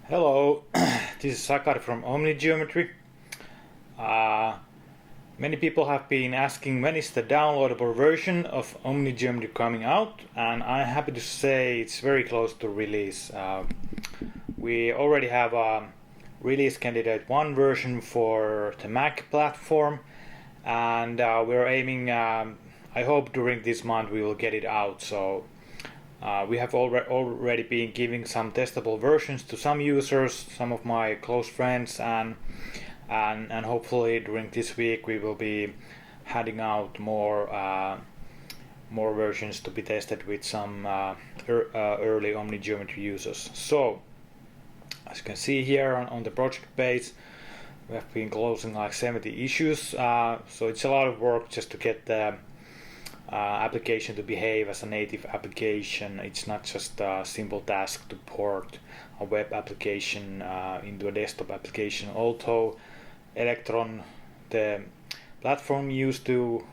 Hello, this is Sakari from OmniGeometry. Many people have been asking when is the downloadable version of OmniGeometry coming out, and I'm happy to say it's very close to release. We already have a release candidate 1 version for the Mac platform, and we're aiming, I hope during this month we will get it out. So we have already been giving some testable versions to some users, some of my close friends, and hopefully during this week we will be handing out more versions to be tested with some early OmniGeometry users. So as you can see here on the project page, we have been closing like 70 issues. So it's a lot of work just to get the application to behave as a native application. It's not just a simple task to port a web application into a desktop application. Although Electron, the platform used to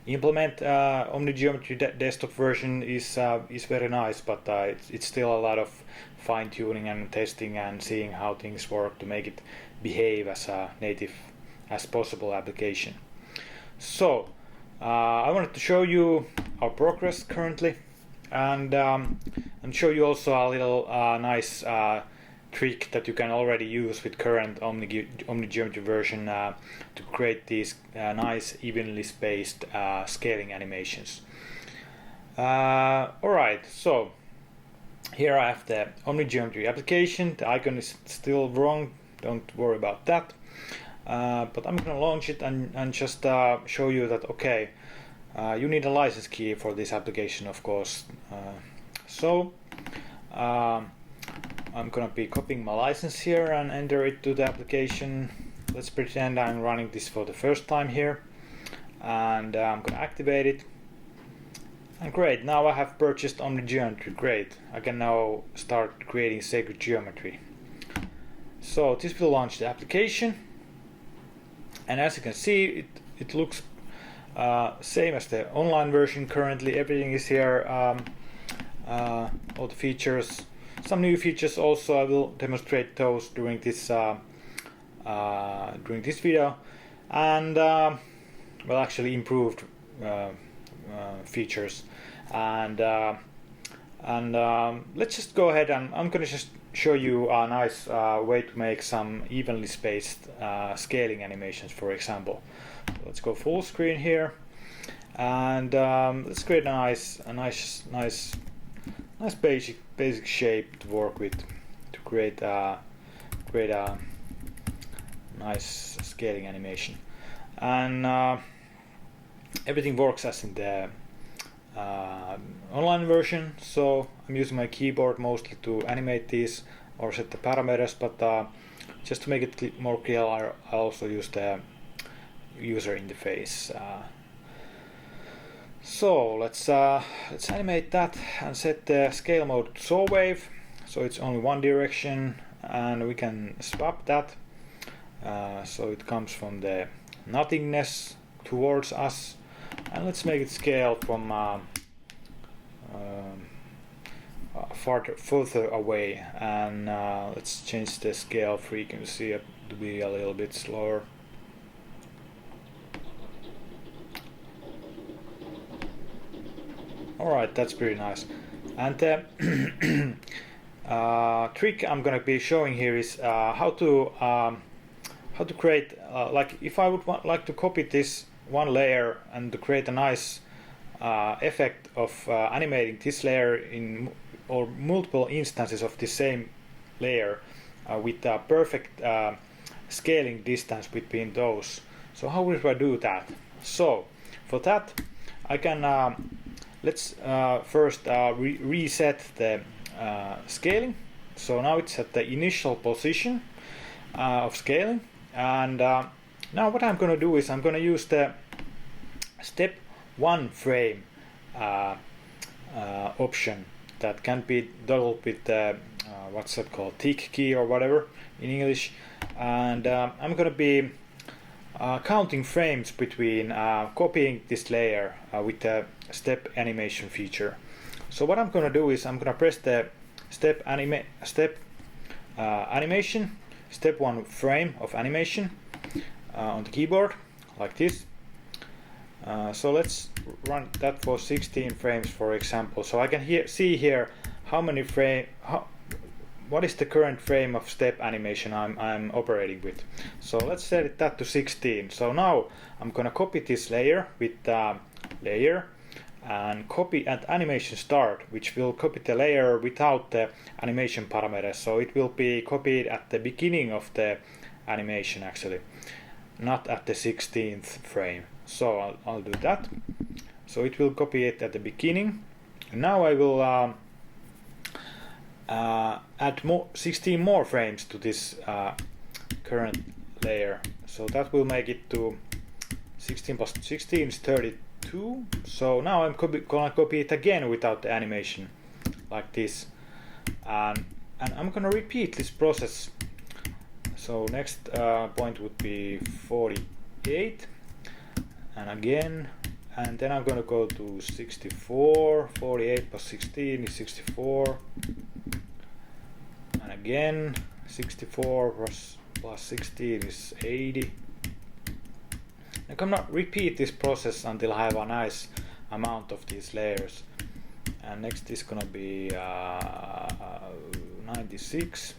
implement OmniGeometry desktop version, is very nice, but it's still a lot of fine tuning and testing and seeing how things work to make it behave as a native as possible application. So I wanted to show you our progress currently, and show you also a little nice trick that you can already use with current OmniGeometry version to create these nice evenly spaced scaling animations. Alright, so here I have the OmniGeometry application. The icon is still wrong, don't worry about that. But I'm gonna launch it and just show you that okay, you need a license key for this application, of course. So I'm gonna be copying my license here and enter it to the application. Let's pretend I'm running this for the first time here, and I'm gonna activate it. And great, now I have purchased OmniGeometry. Great, I can now start creating sacred geometry. So this will launch the application. And as you can see, it looks same as the online version currently. Everything is here, all the features. Some new features also, I will demonstrate those during this video. And well, actually improved features. And let's just go ahead, and I'm gonna just show you a nice way to make some evenly spaced scaling animations, for example. So let's go full screen here, and let's create a nice basic shape to work with to create a nice scaling animation. And everything works as in the online version, so I'm using my keyboard mostly to animate these or set the parameters, but just to make it more clear, I also use the user interface. So let's animate that and set the scale mode to saw wave, so it's only one direction, and we can swap that so it comes from the nothingness towards us. And let's make it scale from further away, and let's change the scale frequency to be a little bit slower. Alright, that's pretty nice. And the trick I'm gonna be showing here is how to create like if I would like to copy this one layer and to create a nice effect of animating this layer in or multiple instances of the same layer with a perfect scaling distance between those. So how would I do that? So for that I can let's first reset the scaling. So now it's at the initial position of scaling, and now what I'm going to do is I'm going to use the step 1 frame option that can be doubled with the what's that called, tick key or whatever in English, and I'm going to be counting frames between copying this layer with the step animation feature. So what I'm going to do is I'm going to press the step animation, step 1 frame of animation on the keyboard, like this. So let's run that for 16 frames, for example. So I can see here how many what is the current frame of step animation I'm operating with. So let's set that to 16. So now I'm gonna copy this layer with layer and copy at animation start, which will copy the layer without the animation parameters. So it will be copied at the beginning of the animation actually, not at the 16th frame. So I'll do that. So it will copy it at the beginning. And now I will add 16 more frames to this current layer. So that will make it to 16 plus 16 is 32. So now I'm gonna copy it again without the animation, like this. And I'm gonna repeat this process. So next point would be 48. And again, and then I'm gonna go to 64. 48 plus 16 is 64. And again, 64 plus 16 is 80. I'm gonna repeat this process until I have a nice amount of these layers. And next is gonna be 96.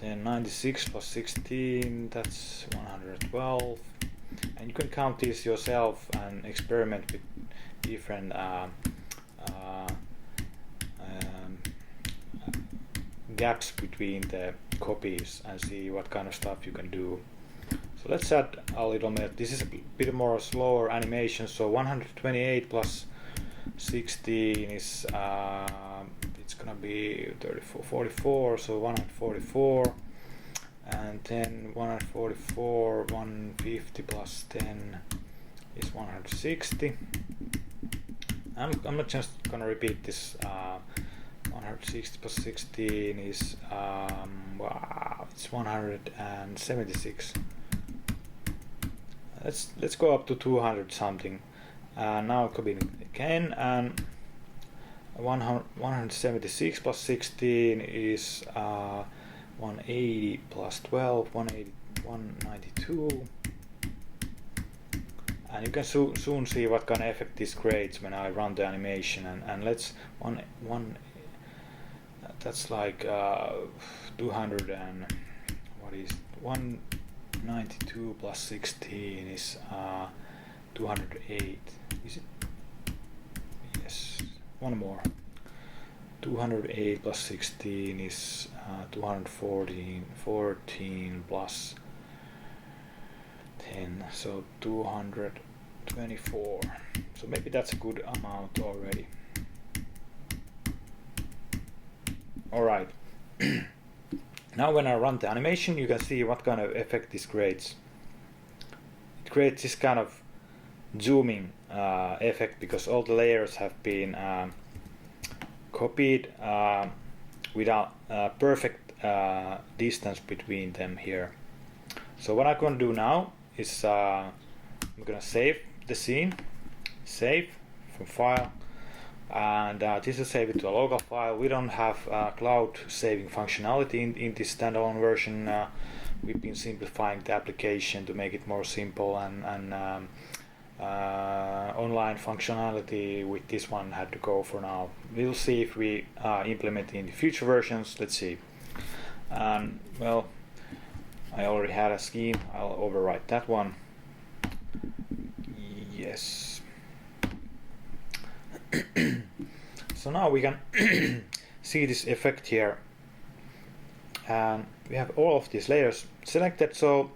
Then 96 plus 16, that's 112. And you can count these yourself and experiment with different gaps between the copies and see what kind of stuff you can do. So let's add a little bit. This is a bit more slower animation. So 128 plus 16 is it's gonna be 34, 44. So 144, and then 144, 150 plus 10 is 160. I'm not just gonna repeat this. 160 plus 16 is wow, it's 176. Let's go up to 200 something. Now copying again, and 176 plus 16 is 180 plus 12, 192. And you can soon see what kind of effect this creates when I run the animation. And let's that's like 200 and what is 192 plus 16 is 208. Is it? Yes. One more. 208 plus 16 is 214. 14 plus 10, so 224. So maybe that's a good amount already. Alright. Now when I run the animation, you can see what kind of effect this creates. It creates this kind of zooming effect because all the layers have been copied without perfect distance between them here. So what I'm going to do now is I'm going to save the scene, save from file, and this will save it to a local file. We don't have cloud saving functionality in this standalone version. We've been simplifying the application to make it more simple, and online functionality with this one had to go for now. We'll see if we implement it in the future versions. Let's see. Well, I already had a scheme. I'll overwrite that one. Yes. So now we can see this effect here, and we have all of these layers selected. So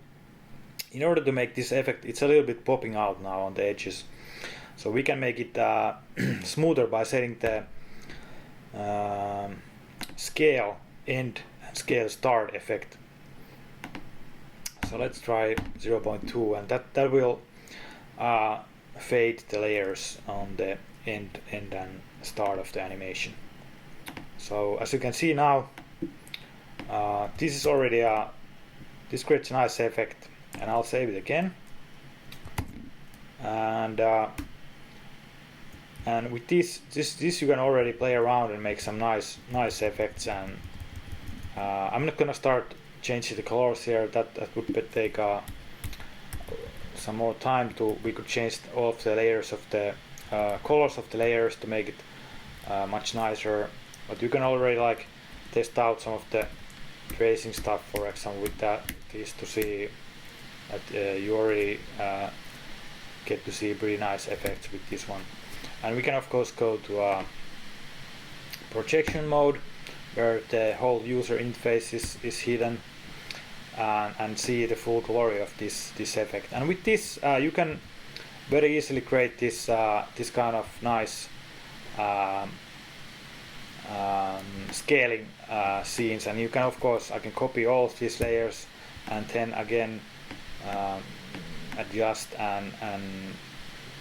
in order to make this effect, it's a little bit popping out now on the edges. So we can make it smoother by setting the scale end and scale start effect. So let's try 0.2, and that will fade the layers on the end and start of the animation. So as you can see now, this is already this creates a nice effect, and I'll save it again. And with this you can already play around and make some nice effects, and I'm not gonna start changing the colors here. That would take some more time. We could change all of the layers of the colors of the layers to make it much nicer. But you can already like test out some of the tracing stuff, for example, with this to see that you already get to see pretty nice effects with this one. And we can of course go to projection mode, where the whole user interface is hidden, and see the full glory of this effect. And with this you can very easily create this kind of nice scaling scenes. And you can of course, I can copy all of these layers and then again adjust and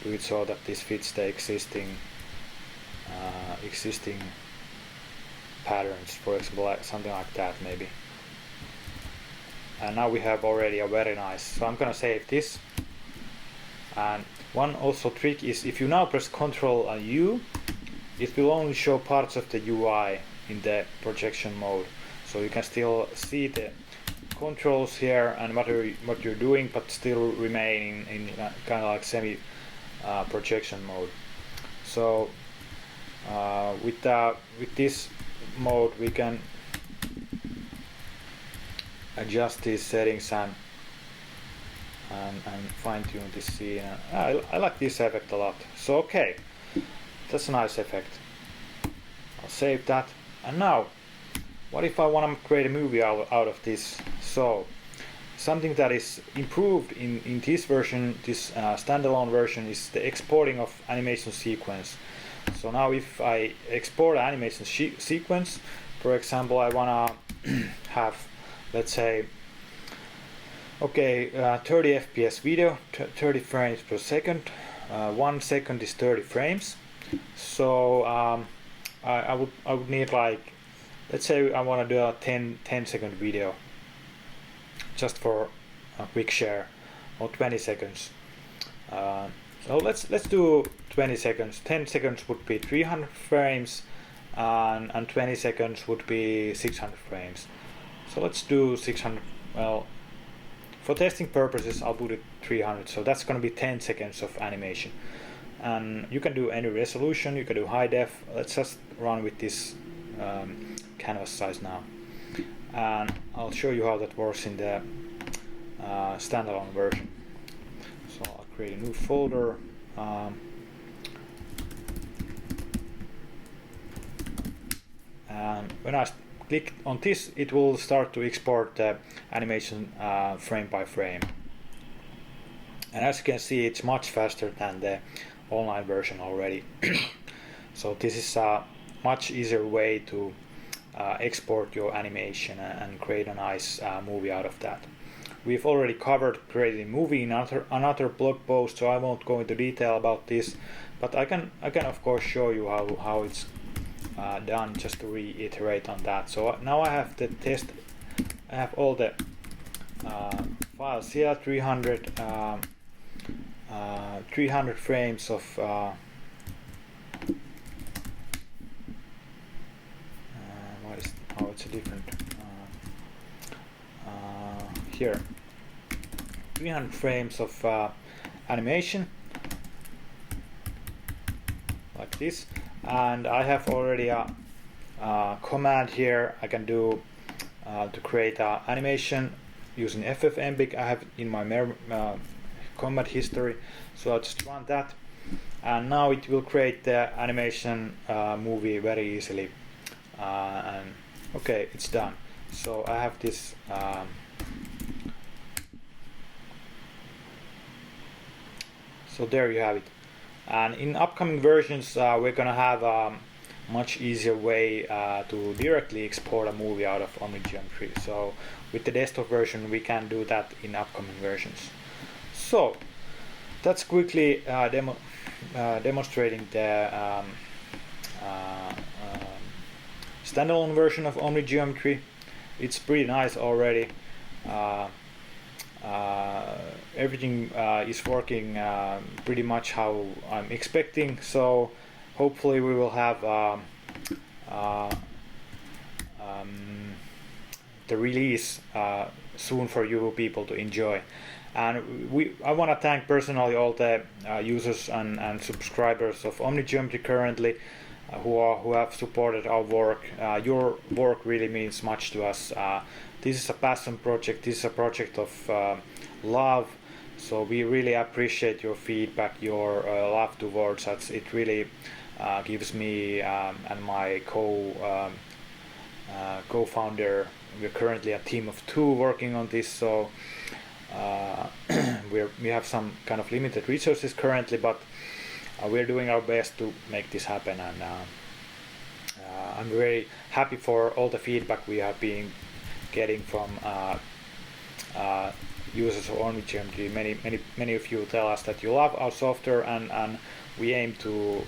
do it so that this fits the existing patterns, for example, like something like that maybe. And now we have already a very nice. So I'm gonna save this. And one also trick is if you now press Ctrl and U, it will only show parts of the UI in the projection mode. So you can still see the controls here and what you're doing, but still remain in kind of like semi projection mode. So with this mode we can adjust these settings and fine-tune this scene. I like this effect a lot. So okay, that's a nice effect. I'll save that. And now, what if I want to create a movie out of this? So something that is improved in this version, this standalone version, is the exporting of animation sequence. So now if I export an animation sequence, for example, I want to have, let's say, okay, 30 FPS video, 30 frames per second, 1 second is 30 frames. So I would need, like, let's say I want to do a 10 second video just for a quick share, or 20 seconds. So let's do 20 seconds. 10 seconds would be 300 frames, and 20 seconds would be 600 frames. So let's do 600. Well, for testing purposes, I'll put it 300. So that's going to be 10 seconds of animation. And you can do any resolution. You can do high def. Let's just run with this canvas size now, and I'll show you how that works in the standalone version. So I'll create a new folder. And when I click on this, it will start to export the animation frame by frame. And as you can see, it's much faster than the online version already. So this is a much easier way to export your animation and create a nice movie out of that. We've already covered creating a movie in another blog post, so I won't go into detail about this, but I can of course show you how it's done, just to reiterate on that. So now I have the test. I have all the files here, 300 frames of it's a different here, 300 frames of animation like this. And I have already a command here I can do to create an animation using FFmpeg. I have it in my command history, so I'll just run that, and now it will create the animation movie very easily. And okay, it's done. So I have this so there you have it. And in upcoming versions we're gonna have a much easier way to directly export a movie out of OmniGeometry. So with the desktop version we can do that in upcoming versions. So that's quickly demonstrating the standalone version of OmniGeometry. It's pretty nice already. Everything is working pretty much how I'm expecting, so hopefully we will have the release soon for you people to enjoy. And I want to thank personally all the users and subscribers of OmniGeometry currently who have supported our work. Your work really means much to us. This is a passion project. This is a project of love. So we really appreciate your feedback, your love towards us. It really gives me and my co-founder. We're currently a team of 2 working on this. So we have some kind of limited resources currently, but we're doing our best to make this happen. And I'm very happy for all the feedback we have been getting from users of OmniGeometry. Many of you tell us that you love our software, and we aim to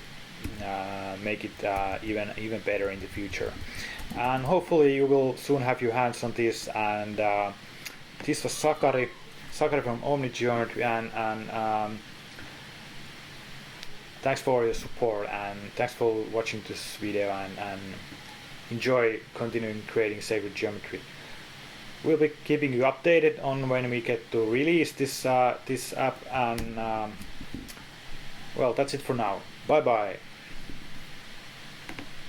make it even better in the future. And hopefully you will soon have your hands on this. And this was Sakari from OmniGeometry, and thanks for your support, and thanks for watching this video, and enjoy continuing creating sacred geometry. We'll be keeping you updated on when we get to release this app, and well, that's it for now. Bye bye.